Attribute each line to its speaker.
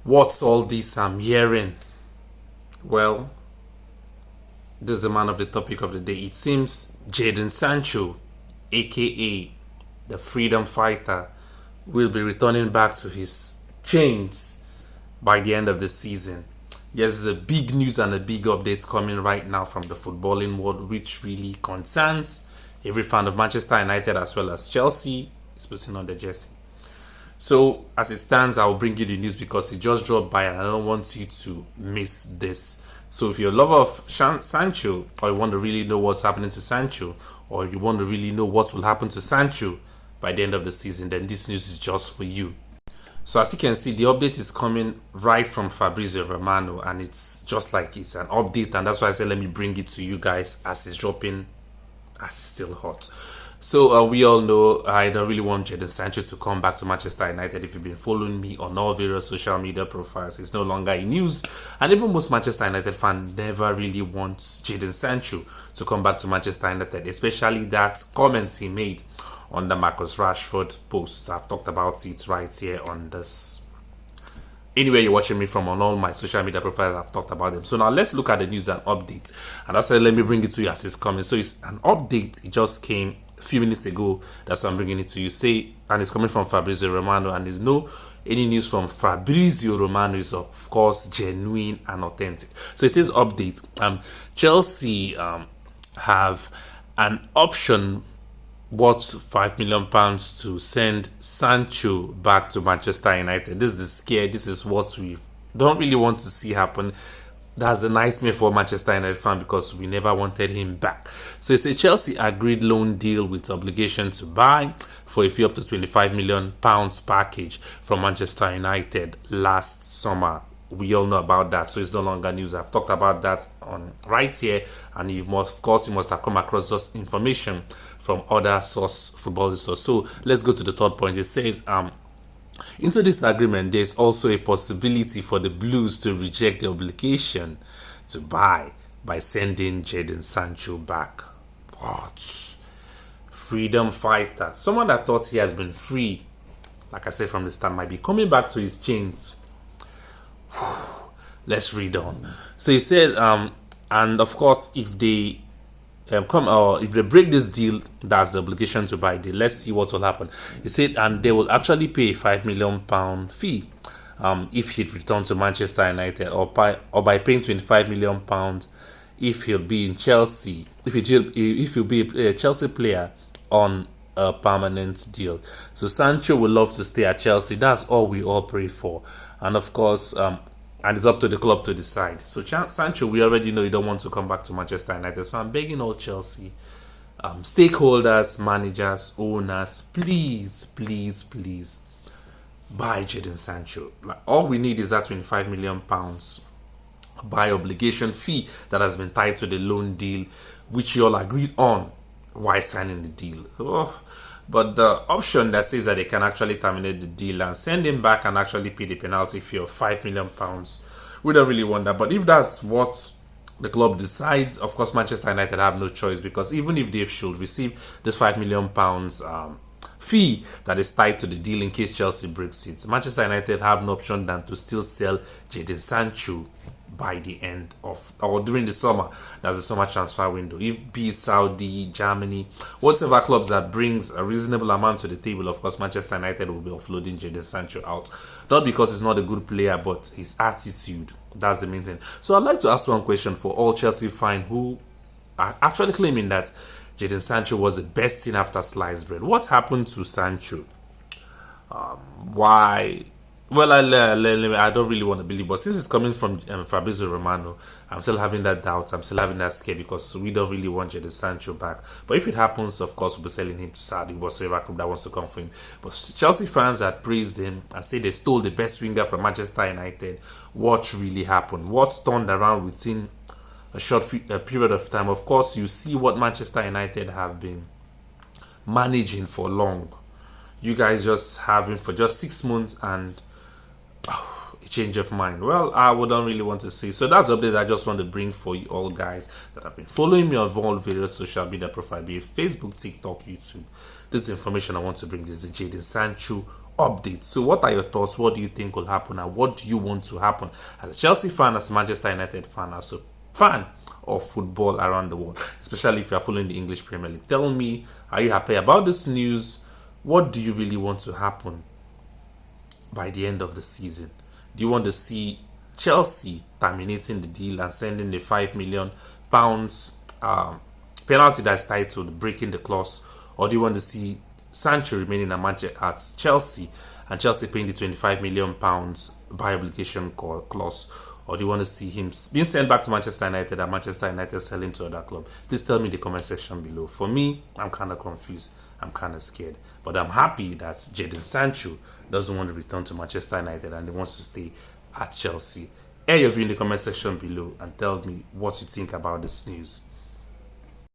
Speaker 1: What's all this I'm hearing? Well, this is the man of the topic of the day. It seems Jadon Sancho, aka the freedom fighter, will be returning back to his chains by the end of the season. Yes, there's a big news and a big update coming right now from the footballing world, which really concerns every fan of Manchester United as well as Chelsea is putting on the jersey. So, as it stands, I'll bring you the news because it just dropped by and I don't want you to miss this. So, if you're a lover of Sancho, or you want to really know what's happening to Sancho, or you want to really know what will happen to Sancho by the end of the season, then this news is just for you. So, as you can see, the update is coming right from Fabrizio Romano, and it's just like it's an update, and that's why I said let me bring it to you guys as it's dropping, as it's still hot. So we all know I don't really want Jadon Sancho to come back to Manchester United. If you've been following me on all various social media profiles, it's no longer in news. And even most Manchester United fans never really want Jadon Sancho to come back to Manchester United, especially that comment he made on the Marcus Rashford post. I've talked about it right here on this. Anywhere you're watching me from on all my social media profiles, I've talked about them. So now let's look at the news and updates. And I said, let me bring it to you as it's coming. So it's an update. It just came a few minutes ago. That's why I'm bringing it to you. And it's coming from Fabrizio Romano. And there's no any news from Fabrizio Romano is of course genuine and authentic. So it says update. Chelsea have an option worth £5 million to send Sancho back to Manchester United. This is scary. This is what we don't really want to see happen. That's a nightmare for Manchester United fan because we never wanted him back. So it's a Chelsea agreed loan deal with obligation to buy for a fee up to £25 million package from Manchester United last summer. We all know about that, so it's no longer news. I've talked about that on right here, and you must have come across this information from other football sources. So let's go to the third point. It says, into this agreement, there is also a possibility for the Blues to reject the obligation to buy by sending Jadon Sancho back. What? Freedom fighter, someone that thought he has been free, like I said from the start, might be coming back to his chains. Let's read on. So he said, and of course, if they if they break this deal, that's the obligation to buy deal. Let's see what will happen. He said, and they will actually pay a £5 million fee if he'd return to Manchester United, or by paying £25 million if he'll be in Chelsea, if he'll be a Chelsea player on a permanent deal. So Sancho would love to stay at Chelsea. That's all we all pray for. And of course, and it's up to the club to decide. So Sancho, we already know you don't want to come back to Manchester United. So I'm begging all Chelsea stakeholders, managers, owners, please buy Jadon Sancho. Like, all we need is that £25 million buy obligation fee that has been tied to the loan deal, which you all agreed on while signing the deal. But the option that says that they can actually terminate the deal and send him back and actually pay the penalty fee of £5 million, we don't really want that. But if that's what the club decides, of course, Manchester United have no choice, because even if they should receive this £5 million fee that is tied to the deal in case Chelsea breaks it, Manchester United have no option than to still sell Jadon Sancho by the end of, or during the summer. That's the summer transfer window. If be Saudi, Germany, whatever clubs that brings a reasonable amount to the table, of course Manchester United will be offloading Jadon Sancho out. Not because he's not a good player, but his attitude. That's the main thing. So I'd like to ask one question for all Chelsea fans who are actually claiming that Jadon Sancho was the best thing after sliced bread. What happened to Sancho? Why? Well, I don't really want to believe, but since it's coming from Fabrizio Romano, I'm still having that doubt. I'm still having that scare because we don't really want Jadon Sancho back. But if it happens, of course, we'll be selling him to Saudi, whatever club that wants to come for him. But Chelsea fans that praised him and say they stole the best winger from Manchester United, what really happened? What turned around within a short period of time? Of course, you see what Manchester United have been managing for long. You guys just having for just 6 months and a change of mind. Well, I wouldn't really want to say. So that's the update I just want to bring for you all guys that have been following me on all various social media profiles, be it Facebook, TikTok, YouTube. This is the information I want to bring. This is Jadon Sancho update. So what are your thoughts? What do you think will happen, and what do you want to happen as a Chelsea fan, as a Manchester United fan, as a fan of football around the world, especially if you are following the English Premier League? Tell me, are you happy about this news? What do you really want to happen by the end of the season? Do you want to see Chelsea terminating the deal and sending the £5 million penalty that's tied to breaking the clause, or do you want to see Sancho remaining at Chelsea and Chelsea paying the £25 million by obligation clause, or do you want to see him being sent back to Manchester United and Manchester United sell him to another club? Please tell me in the comment section below. For me, I'm kind of confused. I'm kind of scared. But I'm happy that Jadon Sancho doesn't want to return to Manchester United and he wants to stay at Chelsea. Air your view in the comment section below and tell me what you think about this news.